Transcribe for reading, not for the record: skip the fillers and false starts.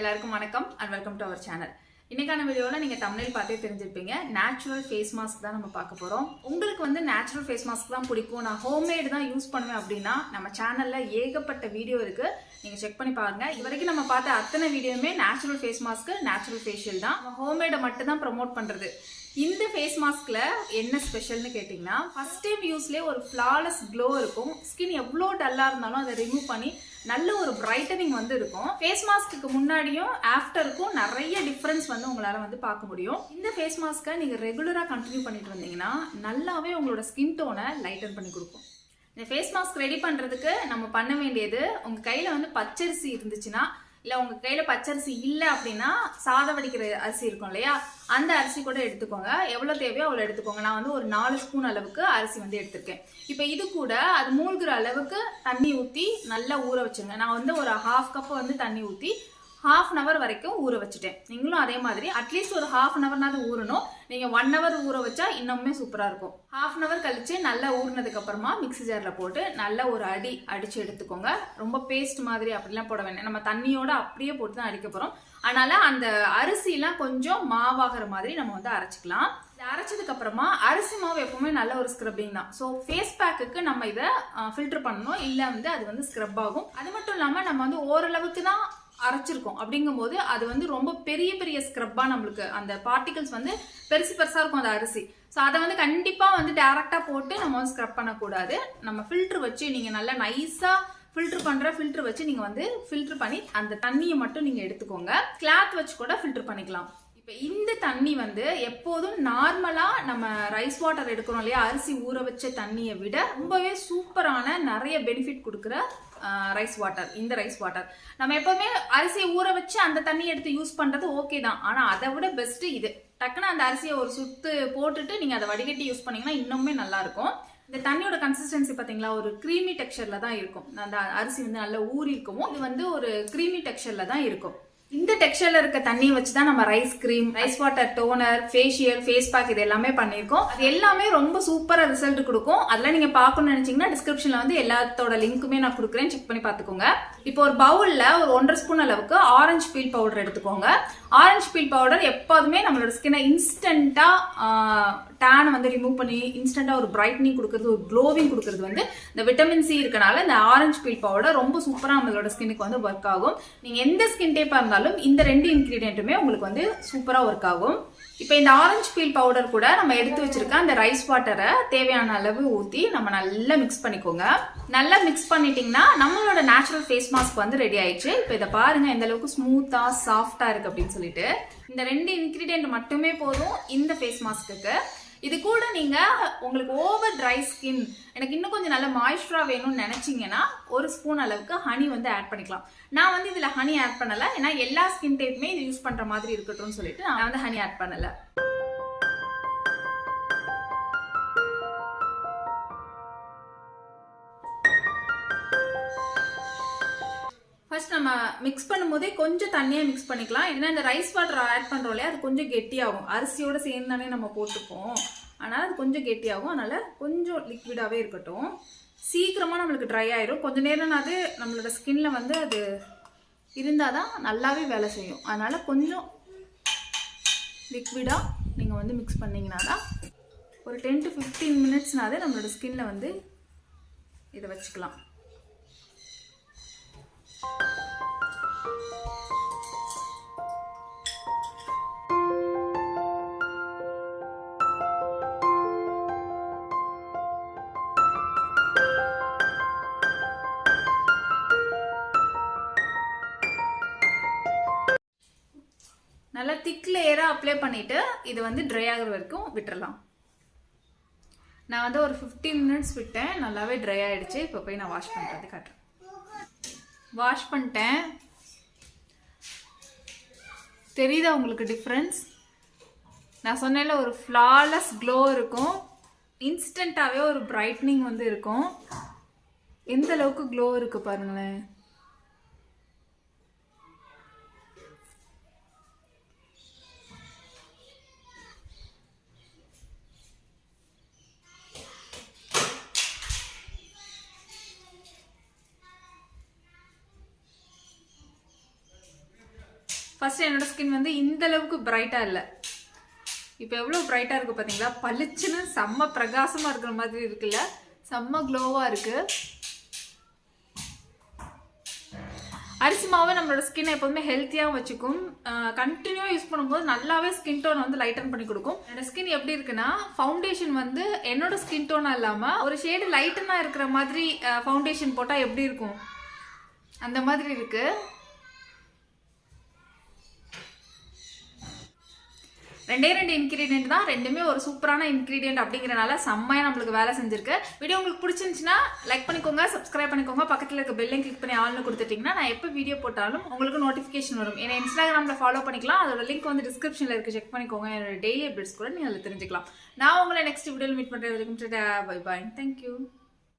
எல்லாருக்கும் வணக்கம் and welcome to our channel. இன்னைக்கான வீடியோல நீங்க thumbnail பார்த்தே தெரிஞ்சிருப்பீங்க. நேச்சுரல் ஃபேஸ் மாஸ்க் தான் நம்ம பார்க்க போறோம். உங்களுக்கு வந்து நேச்சுரல் ஃபேஸ் மாஸ்க் தான் பிடிக்கும், நான் ஹோம்மேட் தான் யூஸ் பண்ணுவேன் அப்படினா நம்ம சேனல்ல ஏகப்பட்ட வீடியோ இருக்கு. நீங்க செக் பண்ணி பாருங்க. இதுவரைக்கும் நம்ம பார்த்த அத்தனை வீடியோமே natural face mask, natural facial தான். நம்ம ஹோம்மேட மட்டும் தான் ப்ரோமோட் பண்றது. இந்த ஃபேஸ் மாஸ்க்ல என்ன ஸ்பெஷல்னு கேட்டிங்கன்னா, ஃபர்ஸ்ட் டைம் யூஸ்லயே ஒரு ஃப்ளாலெஸ் க்ளோ இருக்கும். ஸ்கின் எவ்வளோ டல்லா இருந்தாலும் அதை ரிமூவ் பண்ணி நல்ல ஒரு பிரைட்டனிங் வந்து இருக்கும். ஃபேஸ் மாஸ்க்கு முன்னாடியும் ஆஃப்டருக்கும் நிறைய டிஃபரன்ஸ் வந்து உங்களால வந்து பார்க்க முடியும். இந்த ஃபேஸ் மாஸ்க்கை நீங்க ரெகுலரா கண்டினியூ பண்ணிட்டு வந்தீங்கன்னா நல்லாவே உங்களோட ஸ்கின் டோனை லைட்டன் பண்ணி கொடுக்கும். இந்த ஃபேஸ் மாஸ்க் ரெடி பண்றதுக்கு நம்ம பண்ண வேண்டியது, உங்க கையில வந்து பச்சரிசி இருந்துச்சுன்னா, இல்லை உங்கள் கையில் பச்சரிசி இல்லை அப்படின்னா சாதம் வடிக்கிற அரிசி இருக்கும் இல்லையா, அந்த அரிசி கூட எடுத்துக்கோங்க. எவ்வளோ தேவையோ அவ்வளோ எடுத்துக்கோங்க. நான் வந்து ஒரு 4 ஸ்பூன் அளவுக்கு அரிசி வந்து எடுத்திருக்கேன். இப்போ இது கூட அது மூழ்கிற அளவுக்கு தண்ணி ஊற்றி நல்லா ஊற வச்சுருங்க. நான் வந்து ஒரு 1/2 கப் வந்து தண்ணி ஊற்றி 1/2 அன் அவர் வரைக்கும் ஊற வச்சுட்டேன். நீங்களும் அதே மாதிரி அட்லீஸ்ட் ஒரு 1/2 அன் அவர்னாவது ஊறணும். நீங்க 1 அவர் ஊற வச்சா இன்னுமே சூப்பரா இருக்கும். 1/2 அன் அவர் கழிச்சு நல்லா ஊறினதுக்கு அப்புறமா மிக்ஸி ஜார்ல போட்டு நல்லா ஒரு அடிச்சு எடுத்துக்கோங்க. ரொம்ப பேஸ்ட் மாதிரி அப்படிலாம் போட வேண்டாம். நம்ம தண்ணியோட அப்படியே போட்டு தான் அடிக்க போறோம். அதனால அந்த அரிசிலாம் கொஞ்சம் மாவாகிற மாதிரி நம்ம வந்து அரைச்சிக்கலாம். அரைச்சதுக்கு அப்புறமா அரிசி மாவு எப்பவுமே நல்ல ஒரு ஸ்க்ரப்பிங் தான். ஸோ ஃபேஸ் பேக்குக்கு நம்ம இதை ஃபில்டர் பண்ணணும், இல்லை வந்து அது வந்து ஸ்க்ரப் ஆகும். அது மட்டும் இல்லாமல் நம்ம வந்து ஓரளவுக்கு தான் அரைச்சிருக்கோம். அப்படிங்கும்போது அது வந்து ரொம்ப பெரிய பெரிய ஸ்க்ரப்பா நம்மளுக்கு அந்த பார்ட்டிகல்ஸ் வந்து பெருசா இருக்கும் அந்த அரிசி. ஸோ அதை வந்து கண்டிப்பா வந்து டைரக்டா போட்டு நம்ம வந்து ஸ்க்ரப் பண்ணக்கூடாது. நம்ம ஃபில்டர் வச்சு நீங்க நல்லா நைஸா ஃபில்டர் வச்சு நீங்க வந்து ஃபில்டர் பண்ணி அந்த தண்ணியை மட்டும் நீங்க எடுத்துக்கோங்க. கிளாத் வச்சு கூட ஃபில்டர் பண்ணிக்கலாம். இப்போ இந்த தண்ணி வந்து எப்போதும் நார்மலா நம்ம ரைஸ் வாட்டர் எடுக்கிறோம் இல்லையா, அரிசி ஊற வச்ச தண்ணியை விட ரொம்பவே சூப்பரான நிறைய பெனிஃபிட் கொடுக்குற ரைஸ் வாட்டர். இந்த ரைஸ் வாட்டர் நம்ம எப்பவுமே அரிசியை ஊற வச்சு அந்த தண்ணி எடுத்து யூஸ் பண்றது ஓகே தான். ஆனா அதை விட பெஸ்ட் இது. டக்குன்னு அந்த அரிசியை ஒரு சுத்து போட்டுட்டு நீங்க அதை வடிகட்டி யூஸ் பண்ணீங்கன்னா இன்னுமே நல்லா இருக்கும். இந்த தண்ணியோட கன்சிஸ்டன்சி பாத்தீங்களா, ஒரு கிரீமி டெக்ஸ்சர்ல தான் இருக்கும். அந்த அரிசி வந்து நல்லா ஊறி இருக்கவும் இது வந்து ஒரு கிரீமி டெக்ஸ்சர்ல தான் இருக்கும். இந்த டெக்ஸ்சர்ல இருக்க தண்ணியை வச்சு தான் நம்ம rice cream, rice water, toner, facial, face pack இது எல்லாமே பண்ணியிருக்கோம். அது எல்லாமே ரொம்ப சூப்பரா ரிசல்ட் கொடுக்கும். அதெல்லாம் நீங்க பார்க்கணும்னு நினைச்சீங்கன்னா டிஸ்கிரிப்ஷன்ல வந்து எல்லாத்தோட லிங்க்குமே நான் கொடுக்குறேன், செக் பண்ணி பார்த்துக்கோங்க. இப்போ ஒரு பவுல்ல ஒரு 1.5 ஸ்பூன் அளவுக்கு ஆரஞ்சு பீல் பவுடர் எடுத்துக்கோங்க. ஆரஞ்சு பீல் பவுடர் எப்போதுமே நம்மளோட ஸ்கின்னை இன்ஸ்டன்டா டேனை வந்து ரிமூவ் பண்ணி இன்ஸ்டன்டா ஒரு பிரைட்னிங் கொடுக்கறது, ஒரு க்ளோவிங் கொடுக்கறது வந்து இந்த விட்டமின் சி இருக்கனால இந்த ஆரஞ்சு பீல் பவுடர் ரொம்ப சூப்பரா நம்மளோட ஸ்கின்னுக்கு வந்து ஒர்க் ஆகும். நீங்க எந்த ஸ்கின் டைப்பா இருந்தாலும் இந்த 2 இன்கிரீடியன்ட்டுமே உங்களுக்கு வந்து சூப்பரா ஒர்க் ஆகும். இப்போ இந்த ஆரஞ்சு பீல் பவுடர் கூட நம்ம எடுத்து வச்சிருக்க அந்த ரைஸ் வாட்டரை தேவையான அளவு ஊற்றி நம்ம நல்லா மிக்ஸ் பண்ணிக்கோங்க. நல்லா மிக்ஸ் பண்ணிட்டீங்கன்னா நம்மளோட நேச்சுரல் ஃபேஸ் மாஸ்க் வந்து ரெடி ஆயிடுச்சு. இப்போ இதை பாருங்க எந்த அளவுக்கு ஸ்மூத்தா சாஃப்டா இருக்கு அப்படின்னு சொல்லிட்டு. இந்த 2 இன்கிரீடியன்ட் மட்டுமே போதும் இந்த ஃபேஸ் மாஸ்க்கு. இது கூட நீங்க உங்களுக்கு ஓவர் ட்ரை ஸ்கின், எனக்கு இன்னும் கொஞ்சம் நல்ல மாய்ஸ்சரா வேணும்னு நினைச்சீங்கன்னா 1 ஸ்பூன் அளவுக்கு ஹனி வந்து ஆட் பண்ணிக்கலாம். நான் வந்து இதுல ஹனி ஆட் பண்ணல, ஏன்னா எல்லா ஸ்கின் டைப்புமே இது யூஸ் பண்ற மாதிரி இருக்கட்டும்னு சொல்லிட்டு நான் வந்து ஹனி ஆட் பண்ணல. ஃபர்ஸ்ட் நம்ம மிக்ஸ் பண்ணும்போதே கொஞ்சம் தண்ணியாக மிக்ஸ் பண்ணிக்கலாம். ஏன்னா இந்த ரைஸ் வாட்டர் ஆட் பண்ணுறோம் இல்லையா, அது கொஞ்சம் கெட்டியாகும். அரிசியோட சேர்ந்தானே நம்ம போட்டுப்போம், ஆனால் அது கொஞ்சம் கெட்டியாகும். அதனால கொஞ்சம் லிக்விடாகவே இருக்கட்டும். சீக்கிரமாக நம்மளுக்கு ட்ரை ஆயிரும். கொஞ்சம் நேரம் அது நம்மளோட ஸ்கின்ல வந்து அது இருந்தால் தான் நல்லாவே வேலை செய்யும். அதனால கொஞ்சம் லிக்விடாக நீங்கள் வந்து மிக்ஸ் பண்ணிங்கன்னா தான் ஒரு 10 to 15 மினிட்ஸ்னாலே நம்மளோட ஸ்கின்ல வந்து இதை வச்சுக்கலாம். நல்லா திக் லேயரா அப்ளை பண்ணிட்டு இது வந்து ட்ரை ஆகிற வரைக்கும் விட்டுறலாம். நான் வந்து ஒரு 15 மினிட்ஸ் விட்டேன், நல்லாவே ட்ரை ஆயிடுச்சு. இப்போ போய் நான் வாஷ் பண்ணுறது காட்டுறேன். வாஷ் பண்ணிட்டேன். தெரியுதா உங்களுக்கு டிஃப்ரென்ஸ்? நான் சொன்னேன்ல ஒரு ஃப்ளாலெஸ் க்ளோ இருக்கும், இன்ஸ்டன்ட்டாகவே ஒரு பிரைட்னிங் வந்து இருக்கும். எந்த அளவுக்கு க்ளோ இருக்கு பாருங்களேன். ஃபர்ஸ்ட் என்னோட ஸ்கின் வந்து இந்த அளவுக்கு பிரைட்டாக இல்லை. இப்போ எவ்வளோ பிரைட்டாக இருக்குது பார்த்தீங்களா? பளிச்சுன்னு செம்ம பிரகாசமாக இருக்கிற மாதிரி இருக்குல்ல, செம்ம க்ளோவாக இருக்குது. அரிசி மாவு நம்மளோட ஸ்கின்னை எப்போதுமே ஹெல்த்தியாக வச்சுக்கும். கண்டினியூவாக யூஸ் பண்ணும்போது நல்லாவே ஸ்கின் டோனை வந்து லைட்டன் பண்ணி கொடுக்கும். என்னோட ஸ்கின் எப்படி இருக்குன்னா, ஃபவுண்டேஷன் வந்து என்னோட ஸ்கின் டோனாக இல்லாமல் ஒரு ஷேடு லைட்டனாக இருக்கிற மாதிரி ஃபவுண்டேஷன் போட்டால் எப்படி இருக்கும் அந்த மாதிரி இருக்கு. ரெண்டு இன்கிரீடியன்ட் தான், ரெண்டுமே ஒரு சூப்பரான இன்கிரீடியன்ட் அப்படிங்கிறனால செம்மையாக நம்மளுக்கு வேலை செஞ்சிருக்கு. வீடியோ உங்களுக்கு பிடிச்சிருந்துச்சுன்னா லைக் பண்ணிக்கோங்க, சப்ஸ்கிரைப் பண்ணிக்கோங்க, பக்கத்தில் இருக்க பெல்லையும் கிளிக் பண்ணி ஆல்னு கொடுத்துட்டிங்கன்னா நான் எப்போ வீடியோ போட்டாலும் உங்களுக்கு நோட்டிஃபிகேஷன் வரும். ஏன்னா இன்ஸ்டாகிராமில் ஃபாலோ பண்ணிக்கலாம், அதோட லிங்க் வந்து டிஸ்கிரிப்ஷனில் இருக்குது, செக் பண்ணிக்கோங்க. என்னோட டெய்லி அப்டேட்ஸ் கூட நீங்கள் அதில் தெரிஞ்சுக்கலாம். நான் உங்களை நெக்ஸ்ட் வீடியோவில் மீட் பண்ணுறது வரைக்கும் பை பாய், தேங்க்யூ.